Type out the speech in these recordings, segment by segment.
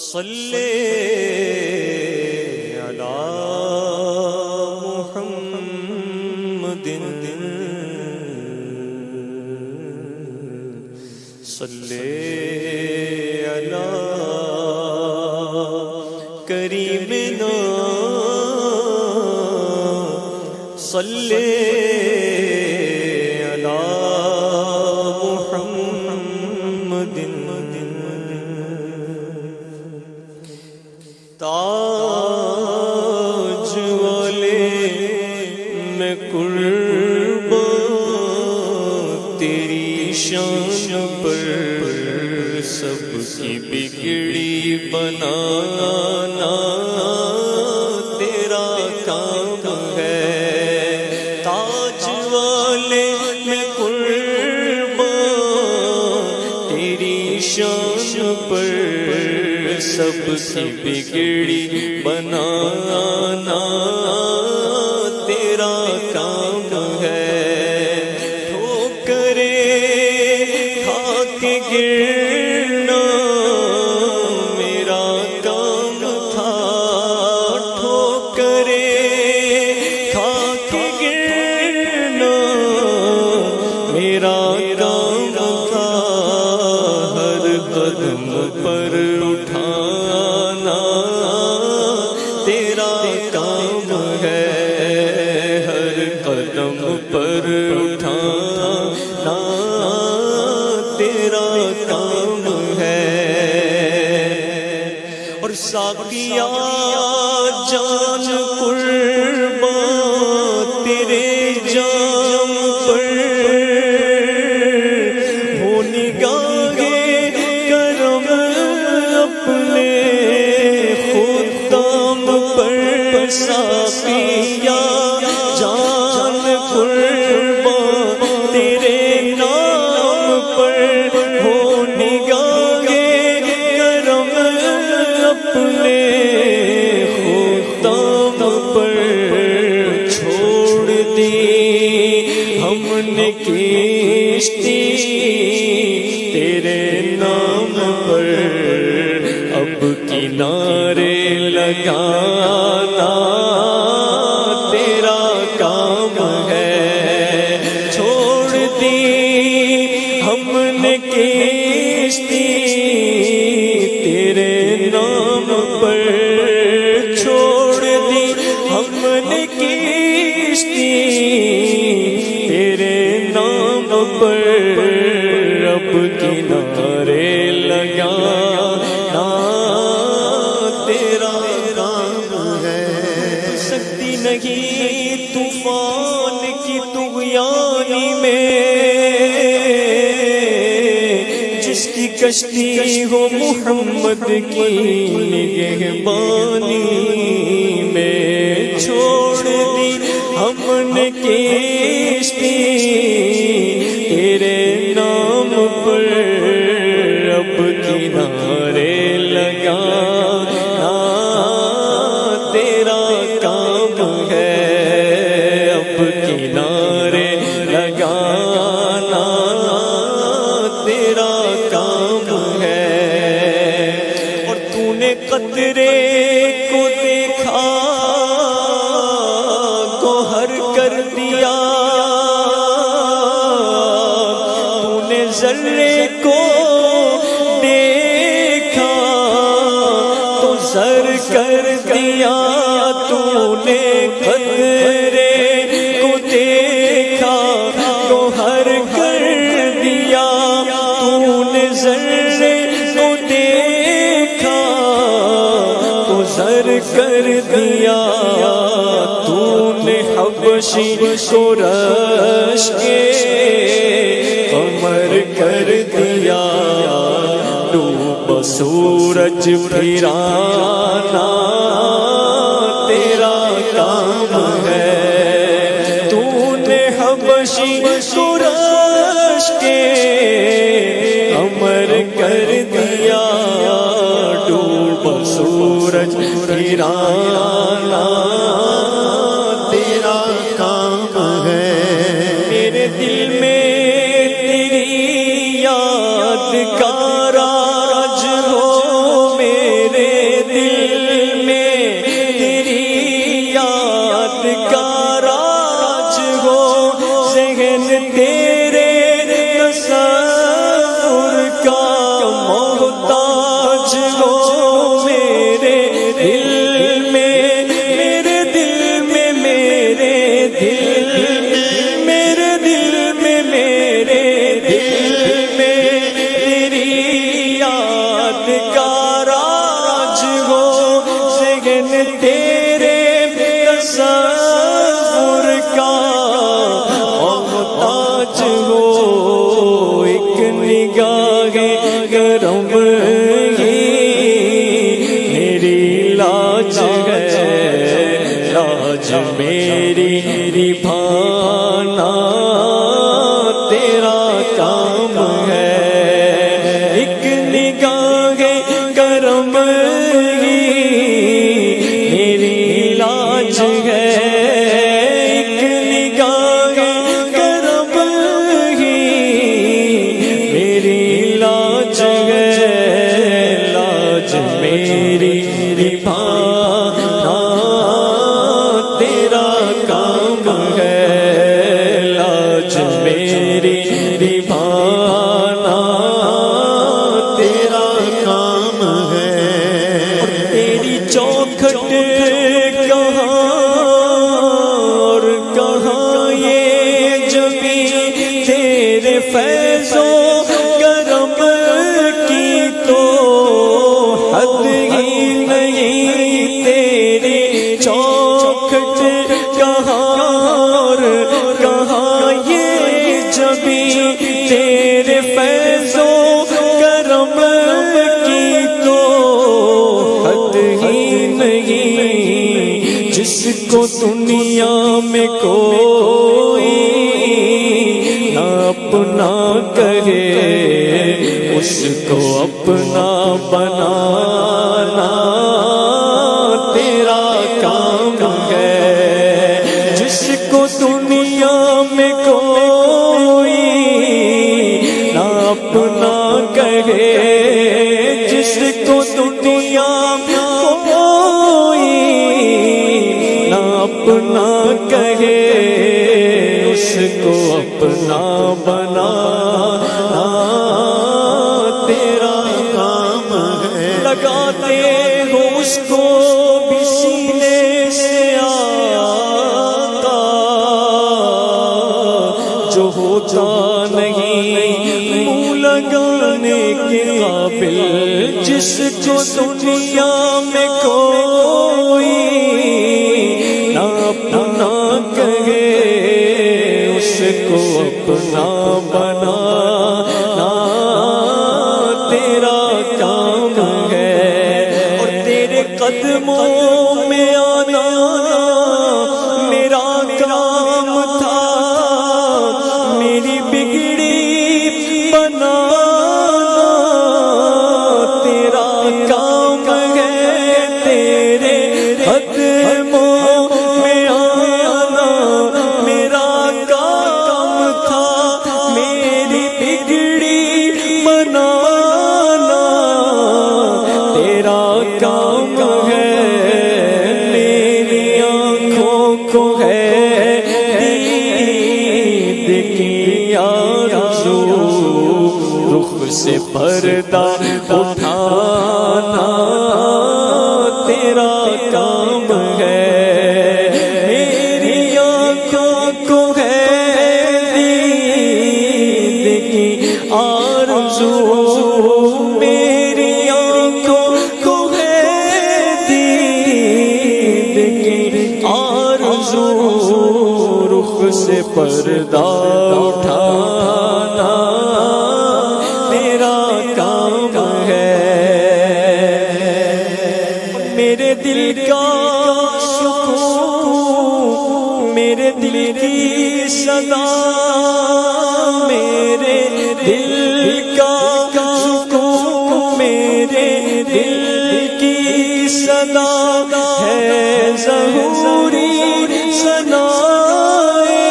صلی علی محمد صلی علی کریمنا صلی علی محمد تاج والے میں قربان تیری شان پر سب کی بگڑی بنانا تیرا کام ہے۔ تاج والے میں قربان تیری شان پر سب کی بگڑی بنانا تیرا کام ہے۔ ٹھوکریں کھا کے گرنا میرا کام تھا، ٹھوکریں کھا کے گرنا میرا کام تھا، ہر قدم پر اٹھانا تیرا کام ہے، ہر قدم پر اٹھانا تیرا کام ہے۔ اور ساقیا جان قربان تیرے جام پر ہو نگاہ کرم اپنے خدام پر، ساقیا جان قربان تیرے نام پر ہو نگاہ کرم اپنے خدام پر۔ چھوڑ دی ہم نے کشتی تیرے نام پر، اب کنارے لگانا تیرا کام ہے۔ چھوڑ دی ہم نے کشتی تیرے نام پر، چھوڑ دی ہم نے کشتی تیرے نام پر، اب کنارے لگانا تیرا کام ہے۔ سکتی نہیں طوفان کی طغیانی میں، جس کی کشتی ہو محمد کی نگہبانی میں۔ چھوڑ دی ہم نے کشتی تیرے نام پر، اب کنارے لگانا تیرا کام ہے، اب کنارے لگانا تیرا کام ہے۔ اور تو نے قطرے کو دیکھا گوہر کر دیا، تو نے ذرے کو دیکھا تو زر کر دیا، تو نے قطرے کو دیکھا گوہر کر دیا، تو نے ذرے کو دیکھا تو زر کر دیا، تو نے حبشی کو رش کے قمر کر دیا، ڈوب سورج پھرانا تیرا کام ہے۔ تو نے حبشی کو رش کے قمر کر دیا، ڈوب سورج پھرانا تیرا کام ہے۔ میرے دل میں تیری یاد کا راج ہو، میرے کو دنیا میں کوئی نہ اپنا کہے، اس کو اپنا بنانا تیرا کام ہے۔ جس کو دنیا میں کوئی نہ اپنا کہے، جس کو دنیا میں کوئی نہ اپنا کہے، اس کو اپنا بنانا تیرا کام ہے۔ لگاتے ہو اس کو بھی سینے سے آقا، جو ہوتا نہیں منہ لگانے کے قابل، جس کو دنیا میں کوئی نہ اپنا کہے، اس کو اپنا بنانا تیرا کام ہے۔ اور تیرے قدموں میں آنا میرا کام تھا، میری بگڑی بنانا تیرا کام ہے۔ تیرے قدموں میں آنا میرا کام تھا، میری بگڑی بنانا تیرا کام ہے۔ میری آنکھوں کو ہے دید کی آرزو، رخ سے پردہ اٹھانا تیرا کام ہے۔ میری آنکھوں کو ہے دید کی آرزو، میری آنکھوں کو ہے دید کی آرزو، رخ سے پردہ اٹھانا تیرا کام ہے۔ میرے دل کا سکون، میرے دل کی صدا، میرے دل کا سکون، میرے دل کی صدا ہے ظہوری ثنائے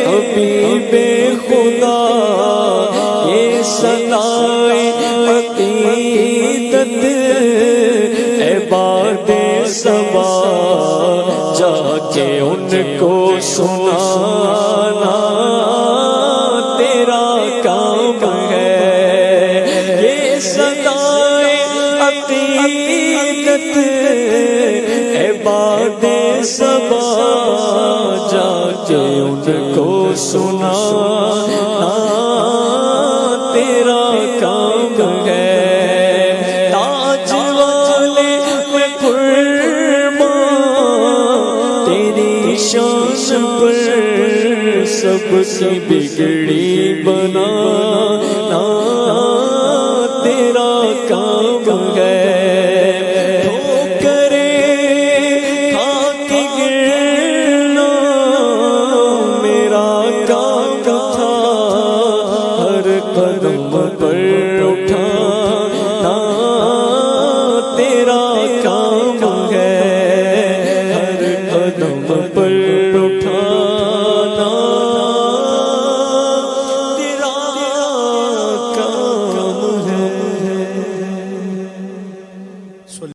حبیب خدا، یہ ثنائے عقیدت عباد سبا، جا کے ان کو سنانا تیرا کام ہے۔ یہ ثنائے عقیدت عباد سبا، جا کے ان کو سنانا تیرا کام ہے۔ تاج والے میں قرباں تیری شان پر، سب کی بگڑی بنانا تیرا کام ہے۔